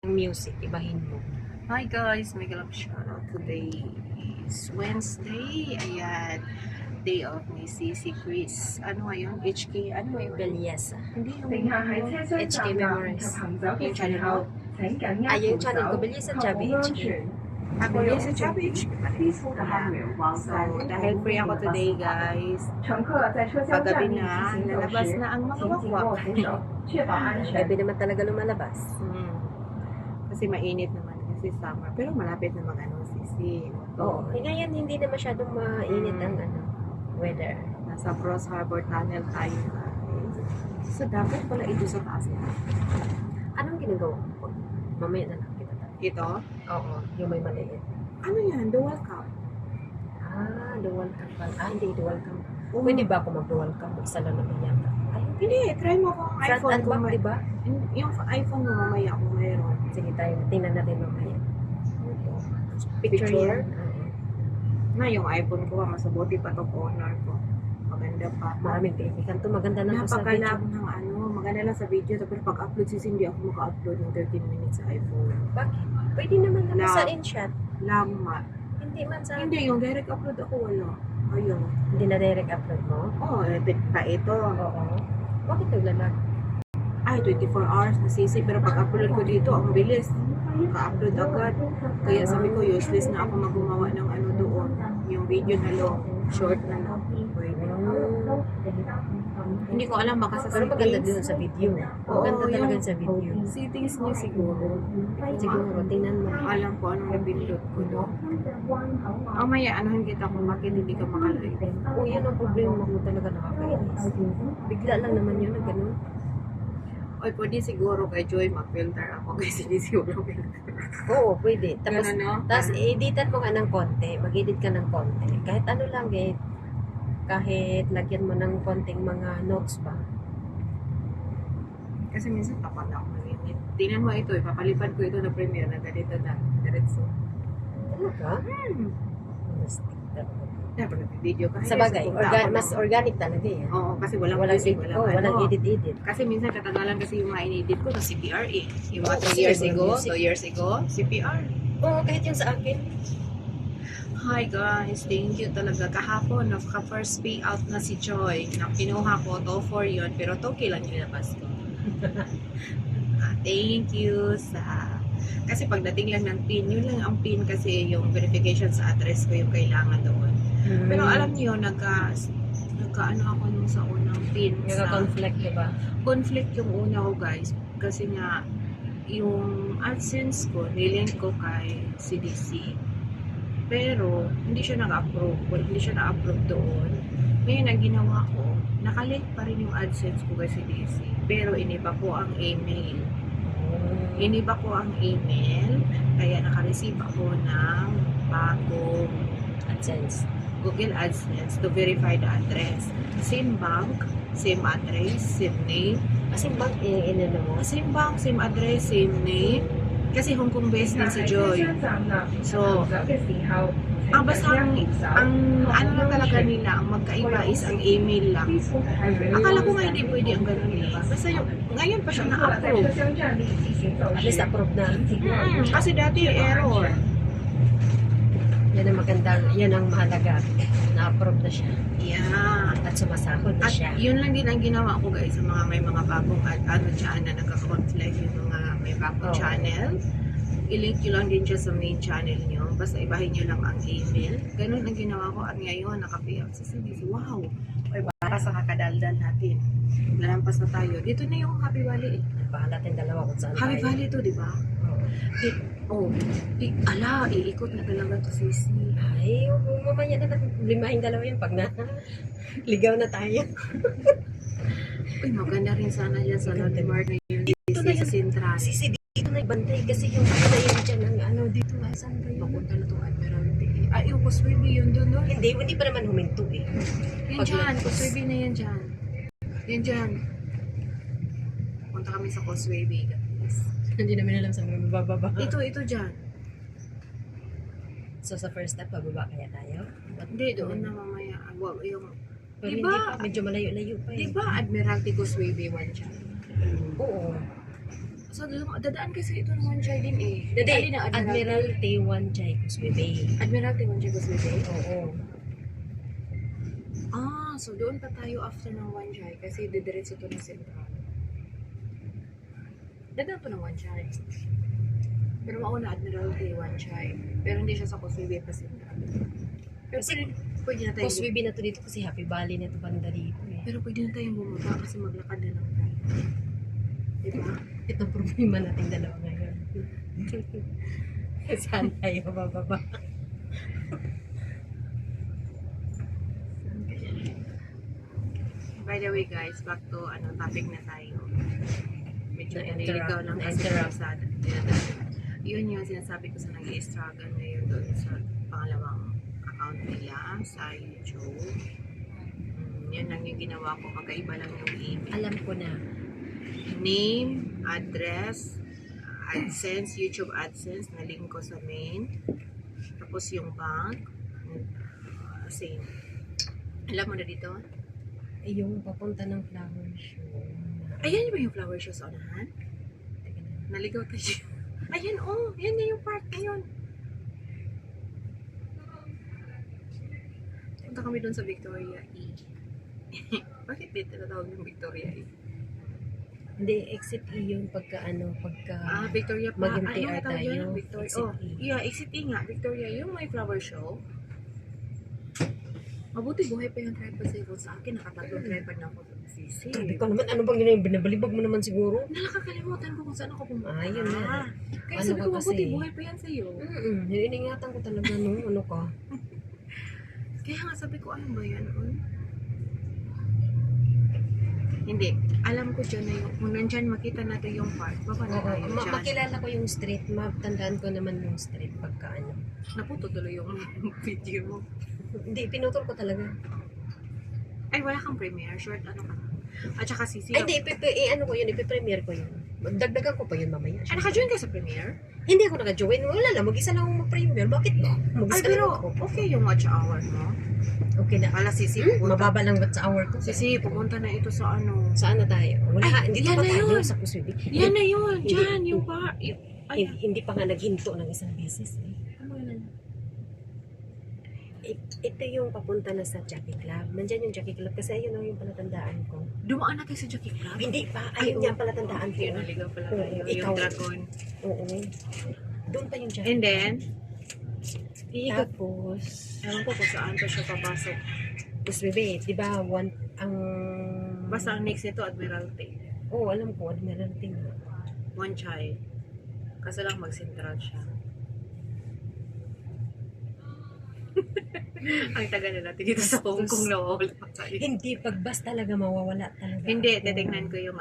music, ibahin mo. Hi guys, may galap shoutout. Today is Wednesday. Ayan, day off ni Sisi Chris. Ano ngayon? HK, ano ngayon? Belleza. Hindi yung HK Memories. yung channel mo. Yung channel ko, Belleza Chubby HK. Ako yung sa Chubby HK. So, dahil free ako today guys, paggabi na, lalabas na ang mga wakwak. Gabi naman talaga lumalabas. Kasi mainit naman kasi summer. Pero malapit naman Sisi. Oo. Ngayon hindi na masyadong mainit ang weather. Nasa Cross Harbor Tunnel tayo. So, dapat pala ito sa taas na. Anong ginagawa mo? Mamaya na lang kita tayo. Ito? Oo, yung may maliit. Ano yan? Dual cup. Dual cam pala. Hindi dual cam. Oo. Pwede ba ako mag-dual cam? Isa lang naman yata. Hindi, try mo kung Front iPhone and ko. back, diba? Yung iPhone mo mamaya kung mayroon. Sige tayo, tingnan natin mamaya. Picture? Picture? Na yung iPhone ko, masabuti pa top honor ko. Maganda pa. Maraming technical to. Maganda na to sa video. Napakalab ng maganda lang sa video. Pero pag-upload hindi ako maka-upload ng 13 minutes sa iPhone. Bakit? Pwede naman naman sa InShot. Lama. Hindi man sa... Hindi, yung direct upload ako wala. Ayaw. Hindi na direct upload mo? Oo, pa ito. Oo. Bakit naglalag? Ay, 24 hours na Sisi. Pero pag-upload ko dito, ang bilis. Ka-upload agad. Kaya sabi ko, useless na ako magawa ng doon. Yung video na long, short na lang. Pwede. Hindi ko alam, baka sa Pero maganda settings. din sa video. Oo, Maganda talaga yung sa video. Settings niya siguro. Siguro, tingnan mo. Alam ko anong napindot ko doon. Mamaya, anuhin kita kung bakit hindi ka makalive. Yun ang problema mo talaga nakakainis. Bigla lang naman yun na ganun. Oy, pwede siguro kay Joy mag-filter ako kasi hindi siguro filter. Oo, pwede. Tapos, Ganun, no? tapos editan mo nga ng konti. Mag-edit ka ng konti. Kahit ano lang kahit lagyan mo ng konting mga notes ba. Kasi minsan tapat ako malinit. Tingnan mo ito, ipapalipad ko ito na premiere na ganito na. Diretso. Talaga? Mastig talaga. Dapat nag-video ka. Sa bagay, mas organic talaga eh. Oo, kasi walang Walang music, edit. Walang edit-edit. Kasi minsan katagalan kasi yung mga in-edit ko na CPR eh. Yung mga Oo, 3 years kasi ago, music. 2 years ago, CPR. Oo, kahit yun sa akin. Hi guys, thank you talaga. Kahapon, naka-first payout na si Joy. Kinuha ko, to for yun, pero toki lang yung nilabas ko. Thank you sa... Kasi pagdating lang ng PIN, yun lang ang PIN kasi yung verification sa address ko yung kailangan doon. Pero alam niyo, nagka-ano ako nung sa unang PIN. Nagka-conflict, diba? Conflict yung una ko guys. Kasi nga, yung AdSense ko, nilink ko kay CDC. Pero, hindi siya nag-approve. Hindi siya na-approve doon. Ngayon, ang ginawa ko, nakalink pa rin yung AdSense ko kay CDC. Pero, iniba ko ang email. Iniba ko ang email. Kaya, nakareceive ako ng bagong AdSense. Google AdSense to verify the address. Same bank, same address, same name. Kasi bang inano mo? Same bank, same address, same name. Kasi Hong Kong based din si Joy. So, basta ang ano na talaga nila, ang magkaiba is ang email lang. Akala ko nga hindi pwede ang ganun eh. Basta yung, ngayon pa siya na-approve. At least approve na. Kasi dati error. Yan ang magandang, yan ang mahalaga. Na-approve na siya. Yeah. At sumasahod na At siya. yun lang din ang ginawa ko guys sa mga may mga bagong dyan na nagka-conflict yung mga may bagong channel. I-link nyo lang din siya sa main channel nyo. Basta ibahin nyo lang ang email. Ganun ang ginawa ko at ngayon naka-pay out sa CDC. Wow! Ay, para sa kakadaldal natin. Lalampas na tayo. Dito na yung Happy Valley eh. Bahala tayong dalawa kung saan Happy tayo. Valley to, di ba? Iikot na talaga to Sisi. Ay, mamaya na natin limahin dalawa yun pag na ligaw na tayo. Uy, maganda rin sana dyan sa landmark na yun. Dito na Sa yun. Sintras. Sisi, dito na ibantay kasi yung ano na yun dyan ng ano dito nga. Saan ba yun? Papunta na itong Admiralty. Yung Kuswibi yun doon, no? Hindi pa naman huminto eh. Yan dyan, Kuswibi na yan dyan. Yan dyan. Punta kami sa Kuswibi, guys. Hindi namin alam saan kami bababa. Ito dyan. So sa first step, bababa kaya tayo? Hindi, doon na mamaya. Yung, Pero diba? hindi pa, medyo malayo-layo pa eh. Di ba Admiralty Kuswibi one dyan? Oo. So, dadaan kasi ito ng Wanjay din eh. Dadi, na Admiralty Wanjay Causeway Bay. Admiralty Wanjay Causeway Bay? Oo. So doon pa tayo after ng Wanjay kasi didiretso to ng Central. Dadaan to ng Wanjay. Pero mauna Admiralty Wanjay. Pero hindi siya sa Causeway Bay pa Central. Pero Kasi pwede na tayo. Causeway Bay na to dito kasi Happy Valley na to banda dito eh. Pero pwede na tayong bumaba kasi maglakad na lang tayo. Diba? Ito problema nating dalawa ngayon. Saan tayo bababa? By the way guys, back to topic na tayo. Medyo Na-interrupt. naliligaw lang kasi Na-interrupt. sa yun yung sinasabi ko sa nag-i-struggle ngayon doon sa pangalawang account nila sa YouTube. Yun lang yung ginawa ko. Magkaiba lang yung email. Alam ko na. Name, address, AdSense, YouTube AdSense na link ko sa main. Tapos yung bank. Same. Alam mo na dito? Yung papunta ng flower show. Ayan ba yung flower show sa unahan? Teka na. Naligaw tayo. Ayan, oh. Yan na yung part na yun. Punta kami doon sa Victoria E. Bakit dito tinatawag yung Victoria E? Hindi, exit E yun pagka pagka Victoria pa. mag-MTR tawag tayo. yan? Victoria. Exit Oh, E. yeah, exit E nga. Victoria, yung may flower show. Mabuti buhay pa yung tripod sa sa akin. Nakatatlong tripod na ako sa sisi. Sabi ko naman, ano bang yun? Binabalibag mo naman siguro. Nakakalimutan ko kung saan ako pumunta. Yun na. Kaya Ano sabi ka ko, mabuti kasi? buhay pa yan sa'yo. Iningatan ko talaga nung ano ka. Kaya nga sabi ko, ano ba yan? Hindi. Alam ko dyan na yung, kung nandyan makita natin yung park, baka na Oo, tayo dyan. makilala ko yung street map. Tandaan ko naman yung street pagka Naputo tuloy yung video mo. Hindi, pinutol ko talaga. Ay, wala kang premiere. Short, ano ka? At saka sisi. Ay, hindi, ano ko yun, ipipremiere ko yun. Dagdagan ko pa yun mamaya. Naka-join ka sa premiere? Hindi ako naka-join. Wala lang, mag-isa lang ako mag-premiere. Bakit ba? Ay, Mag-isa lang pero ako. okay yung watch hour mo. Okay na. Wala sisi, pupunta. Mababa lang ba sa hour ko? Sisi, pupunta na ito sa ano. Saan na tayo? Wala, Ay, hindi yan pa na tayo yun. sa Kusubi. Yan na yun. Dyan, yung bar. Ay, Hindi pa nga naghinto ng isang beses eh. ano yan? Ito yung papunta na sa Jackie Club. Nandyan yung Jackie Club kasi ayun yung palatandaan ko. Dumaan natin sa Jackie Club. Hindi pa, Ay, ayun yung palatandaan ko. Yun, naligaw pala Oo, tayo. ikaw. Yung dragon. Oo. Doon pa yung Jackie And then, Tapos, ewan ko kung saan pa siya papasok. Mas bebe, di ba, ang... Basta ang next nito, Admiralty. Oo, alam ko, Admiralty nga. Wanjay. Kasi lang mag-central siya. Ang tagal na natin dito sa Hong Kong na wala pa tayo. Hindi, pag bus talaga mawawala talaga. Hindi, ako. titignan ko yung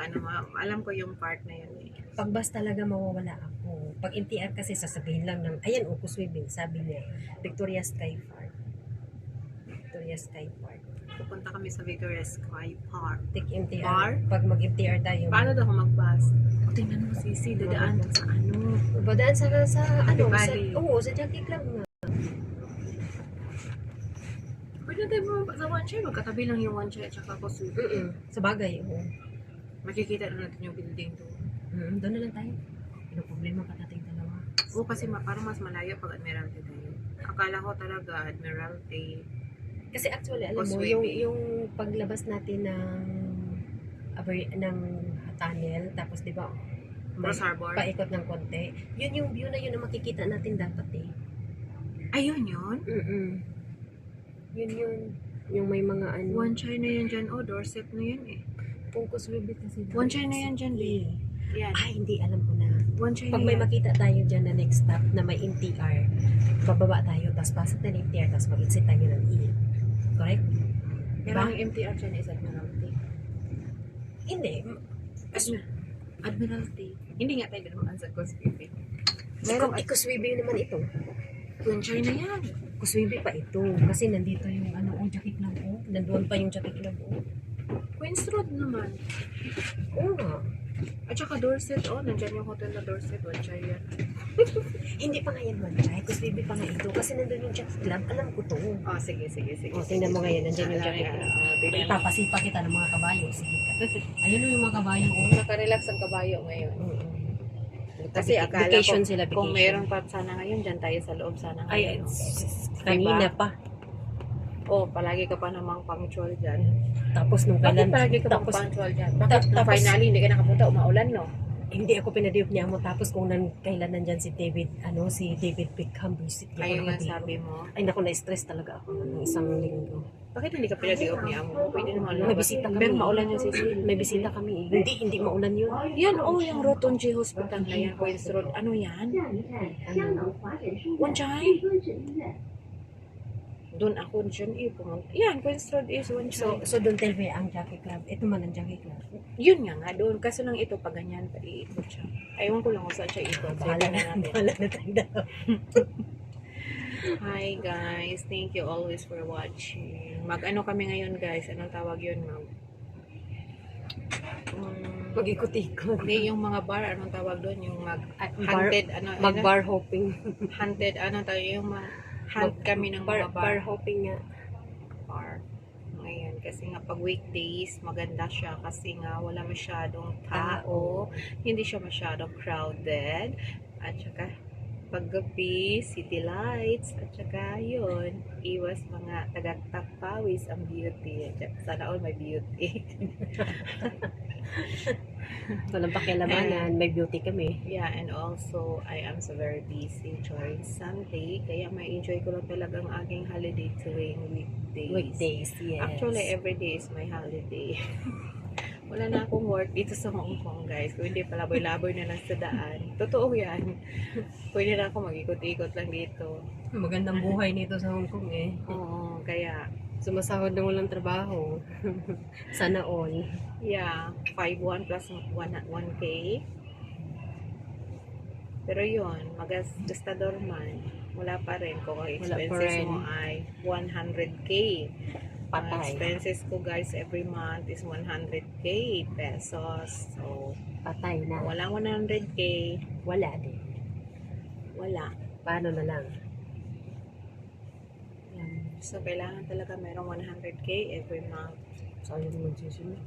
alam ko yung part na yun eh. Pag bus talaga mawawala ako. Pag NTR kasi sasabihin lang ng, ayan, Swimming, sabi niya, Victoria Sky Park. Victoria Sky Park. Pupunta kami sa Victoria Sky Park. Take MTR. Bar? Pag mag-MTR tayo. Paano daw ako mag-bus? O, tingnan mo sisi, dadaan ko sa ano. Badaan sa Happy sa, Valley. oo, sa Jackie Club nga. Pwede tayo bumaba sa Wanjay. Magkatabi lang yung Wanjay at saka Kosubi. Sa bagay, oo. Makikita na natin yung building doon. Doon na lang tayo. Ano problema pa natin dalawa? Oo, kasi parang mas malayo pag Admiralty tayo. Akala ko talaga Admiralty. Kasi actually, alam mo, Causeway. yung paglabas natin ng tunnel, tapos di ba, Cross Harbor. paikot ng konti, yun yung view na yun na makikita natin dapat eh. Ayun yun. Yun yung may mga ano. Wanjay na yan dyan. Oh, Dorset na yan eh. Pungkos Rubit kasi. Wanjay na yan dyan, Lee. Yan. Ay, hindi, alam ko na. Wanjay Pag na may yan. makita tayo dyan na next stop na may MTR, bababa tayo, tapos pasok na ng MTR, tapos mag-exit tayo ng E. Correct? Pero Diba? ang MTR dyan is Admiralty. Hindi. Admiralty. Hindi nga tayo naman sa Kosubi. Meron Ikuswibi naman ito. Wanjay na yan. Kuswibi pa ito. Kasi nandito yung Jackie Club. Nandoon pa yung Jackie Club. Queens Road naman. Oo nga. At saka Dorset. Oh, nandyan yung hotel na Dorset. Wanjay yan. Hindi pa nga yan Wanjay. Kuswibi pa nga ito. Kasi nandun yung Jackie Club. Alam ko to. Oh, sige. Tingnan mo ngayon. Nandyan yung Jackie Club. Ipapasipa kita ng mga kabayo. Sige ka. Ayun yung mga kabayo. Nakarelax ang kabayo ngayon. Kasi akala vacation ko, sila, kung vacation. meron pa sana ngayon, dyan tayo sa loob sana Ay, ngayon. kanina Diba? pa. Oh, palagi ka pa namang punctual dyan. Tapos nung Bakit kailan, palagi ka bang tapos punctual dyan? Bakit nung tapos- finally hindi ka nakapunta, umaulan, no? hindi ako pinadiop niya mo. Tapos kung kailan nandyan si David, si David Beckham, visit niya ako Ayun nga nakadiop. sabi mo. Ay naku, na-stress talaga ako ng isang linggo. Bakit hindi ka pinag-i-off ni Amo? Pwede naman May bisita kami. Pero maulan yung sisi. May bisita kami. Hindi maulan yun. Yan, oh, yung Rotonji Hospital na yan, Queens Road. Ano yan? Wanchay? Doon ako dyan pumunta. Yan, Queens Road is Wanchay. So doon TV ang Jockey Club. Ito man ang Jockey Club. Yun nga doon. Kaso lang ito, pag ganyan, iikot siya. Aywan ko lang kung saan siya ikot. Bahala na, natin. bahala na tayo dalawa. Hi guys, thank you always for watching. Mag-ano kami ngayon guys, anong tawag yun Mag-ikot-ikot. hindi yung mga bar, anong tawag doon? Yung Bar- hunted, Mag-bar hopping. hunted, anong tawag yung hunt kami ng mga Bar hopping nga. bar. Ngayon, kasi nga pag weekdays, maganda siya kasi nga wala masyadong tao, hindi siya masyadong crowded, at saka paggabi, city lights, at saka yun, iwas mga tagaktapawis ang beauty. At saka sana all may beauty. Walang pakialamanan. May beauty kami. Yeah, and also, I am so very busy during Sunday, kaya may enjoy ko lang talagang aking holiday tuwing weekdays. Weekdays, yes. Actually, every day is my holiday. Wala na akong work dito sa Hong Kong, guys. Kung hindi palaboy-laboy na lang sa daan. Totoo yan. Pwede na ako mag-ikot-ikot lang dito. Magandang buhay nito sa Hong Kong eh. Oo, kaya, Sumasahod na walang trabaho. Sana all. yeah, 5-1 plus 1K. Pero yun, magastador man, wala pa rin kung ang Wala pa expenses rin. mo ay 100K. Ang Patay. expenses ko guys every month is 100K pesos. So, Patay na. walang 100K, Wala din. wala. Paano na lang? So, kailangan talaga merong 100K every month. Sayang naman susunod.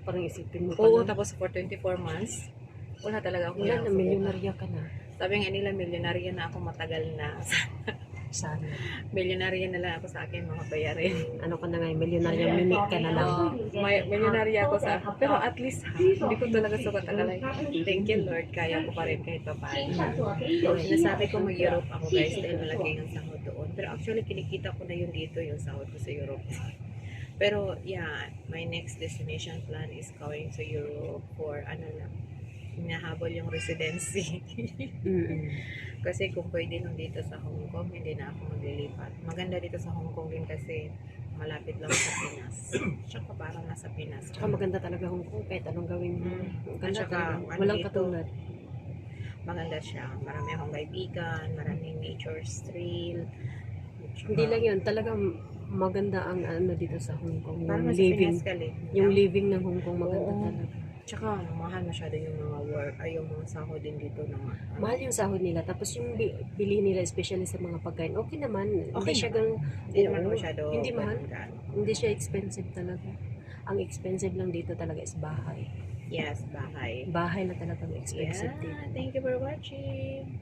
Parang isipin mo pa Oo, na. tapos for 24 months, wala talaga ako Wala na, kailangan milyonarya ka na. Sabi nga nila, milyonarya na ako matagal na. Sana. Milyonarya na lang ako sa akin mga bayarin. Ano ka na nga, milyonarya minute ka na lang. May milyonarya ako sa... Pero at least, hindi ko talaga sukat akalay. Thank you, Lord. Kaya ko pa rin kahit pa paano. So, sinasabi ko mag-Europe ako, guys, dahil malaki ang sahod doon. Pero actually, kinikita ko na yun dito, yung sahod ko sa Europe. Pero, yeah, my next destination plan is going to Europe for, hinahabol yung residency. Kasi kung pwede nung dito sa Hong Kong, hindi na ako maglilipat. Maganda dito sa Hong Kong din kasi malapit lang sa Pinas. Tsaka parang nasa Pinas. Tsaka maganda talaga Hong Kong kahit anong gawin mo. At Maganda saka, talaga. Walang andito, katulad. maganda siya. Marami akong kaibigan, maraming nature trail. Hindi lang yun, talagang maganda ang dito sa Hong Kong. Parang Yung nasa living. Pinas ka rin. Yung living ng Hong Kong maganda Oo. talaga. Tsaka mahal masyado yung mga work, ay yung mga sahod din dito ng Mahal yung sahod nila. Tapos yung bili nila, especially sa mga pagkain, okay naman. Hindi Okay siya naman. Hindi naman Oo, masyado. Hindi mahal. ganda. Hindi siya expensive talaga. Ang expensive lang dito talaga is bahay. Yes, bahay. Bahay na talagang expensive Yeah, dito. thank you for watching.